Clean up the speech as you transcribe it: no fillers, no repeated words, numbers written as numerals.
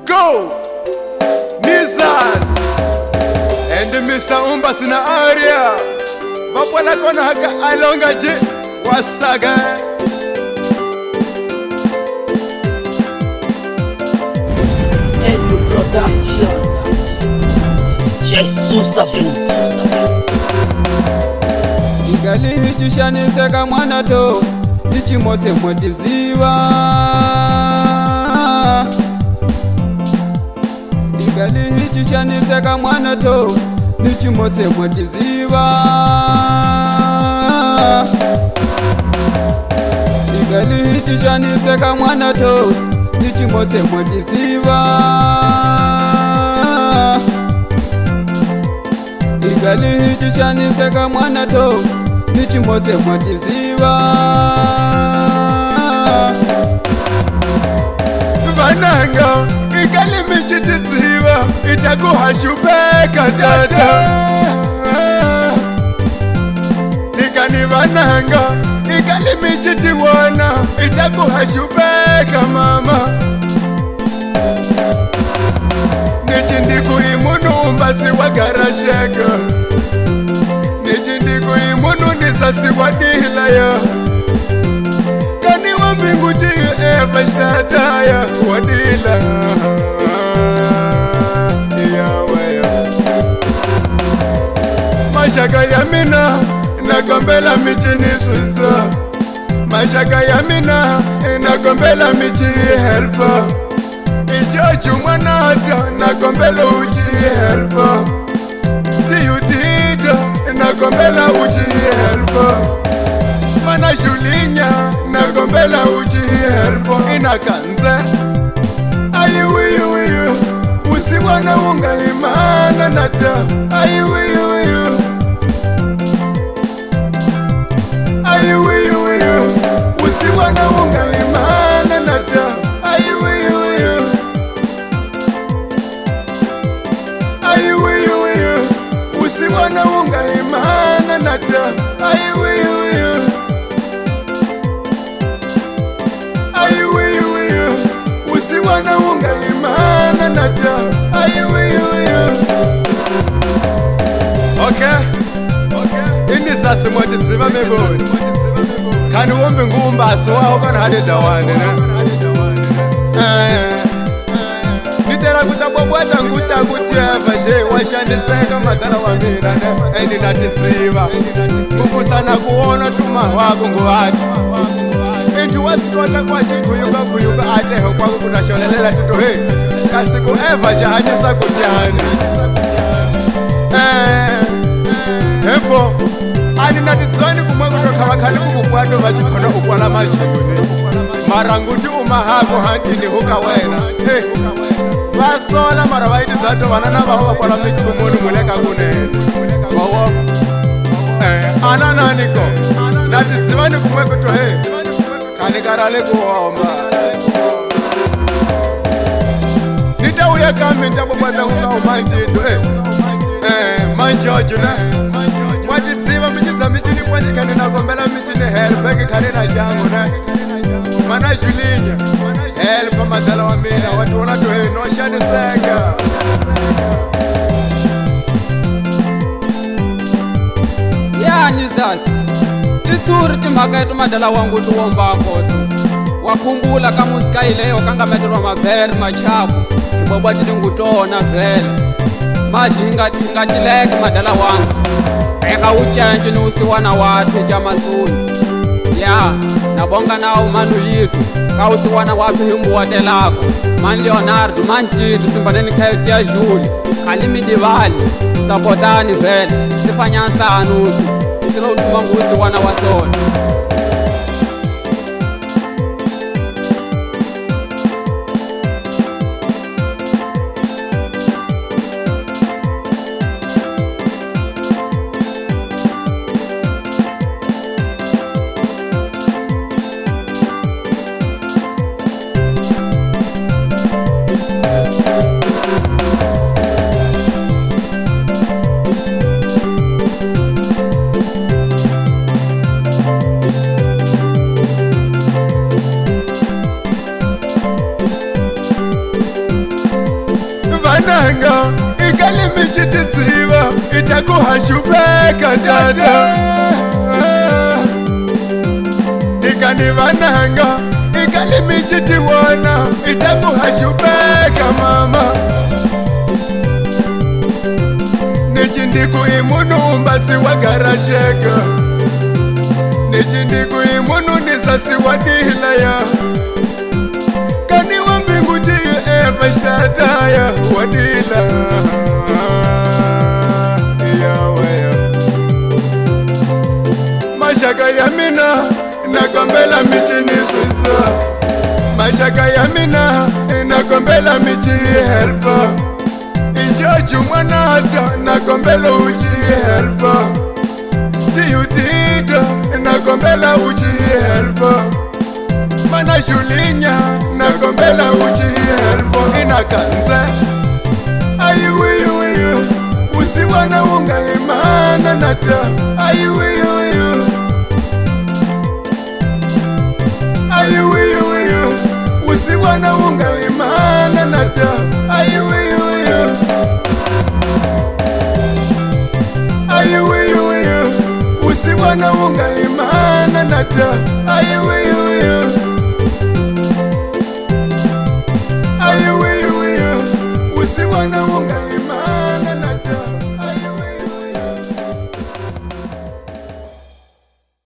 go Nizas and Mr. Umbasina area Vapona kona haka alonga je wasaga New production Jesus Igali hichishaniseka mwana to Ichimotse mwotiziva Igali hichishaniseka mwana to Ichimotse mwotiziva Igali hichishaniseka mwana to Ichimotse mwotiziva Igali hichishaniseka mwana to Nichimotse mwotiziva Vananga igali michitiziva itakuhashupeka tata Ikani vananga igali michitiwana itakuhashupeka mama Nichindiku imunu umbasi wagarasheka Nichindiku imunu nisasi wadila ya Kani wambingu tiyo eva shataya wadila Yawaya Mashaka ya mina nagombela michini suza Mashaka ya mina nagombela michini helpa Ichochu mwanata nagombela uchi helpa Tiyutita nagombela uchi helpa Mana shulinya nagombela uchi helpa Inakanze Ayiwiyu usiwana unga imana nata Ayiwiyu Ayiwiyu usiwana unga imana nata Ayiwiyu Ayiwiyu usiwana unga imana nata Ayiwiyu Ayiwiyu usiwana unga imana nata Ayiwiyu Okay Ini sasi mwotiziva meboni Kani wombe ngumbasi waho kana hade dawane Nitera kutabwabwata nguta kutieva je washandiseka madala wa mina endi natiziva Kukusana kuona tuma wako nguvati Intu wasikota kwa kuyuka ateho kwa kutasholelela tito hei Kasiku eva jahanyisa kutiani Hefo Ani natizwani kumwa kutoka wakali kukupwato vachikona ukwala majuni Maranguti umahako hanti ni huka wena Vasola mara vaiti zato vanana vaho vakwala mitumuni muleka kunene Wawo Anananiko Natizwani kumwe kuto he Kanikarale kuhoma Nitauya kami ntabobwaza hunga umanjitu Manjoju na Mwatiziva michiza michini kwanji kani nagombela michini helpeki kani na jangu na Mana julinya Helpa madala wa mina watu wana tuhe no shani seka Ya Nizas Nitsuri timhaka yetu madala wangu tuwomba koto Wakumbula kamuzika ileo kanga meterwa maberi machapu Kibobwa tili ngutona vele Maji ingatileke madala wangu Eka uchenji ni usiwana watu jamasuni Ya, nabonga nao manu yitu Ka usiwana watu himbu watelako Man Leonardo, man Tito, simbaneni kayo ya Juli Kalimi Divali, sapotani vele Sifanyansa anusu, sila utumangu usiwana wasona vananga ikalimi chitidziva itakuhashupeka tata ikani vananga ikalimi chitiwana itakuhashupeka mama nichindiku imunumbasi wagarasheka nichindiku imunu nisasi wadilaya kani wambinguti evashataya wadila yawaya mashaka ya mina nakombela michinisitsa mashaka ya mina nakombela michihelpa ijoju mwanata nakombela uchihelpa tiyutita nakombela uchihelpa mana shulinya nakombela uchihelpa inakanze ayiwiyuwiyu usiwana ungahimana nata ayiwiyuwiyu ayiwiyuwiyu usiwana ungahimana nata ayiwiyuwiyu ayiwiyuwiyu usiwana ungahimana nata ayiwiyuwiyu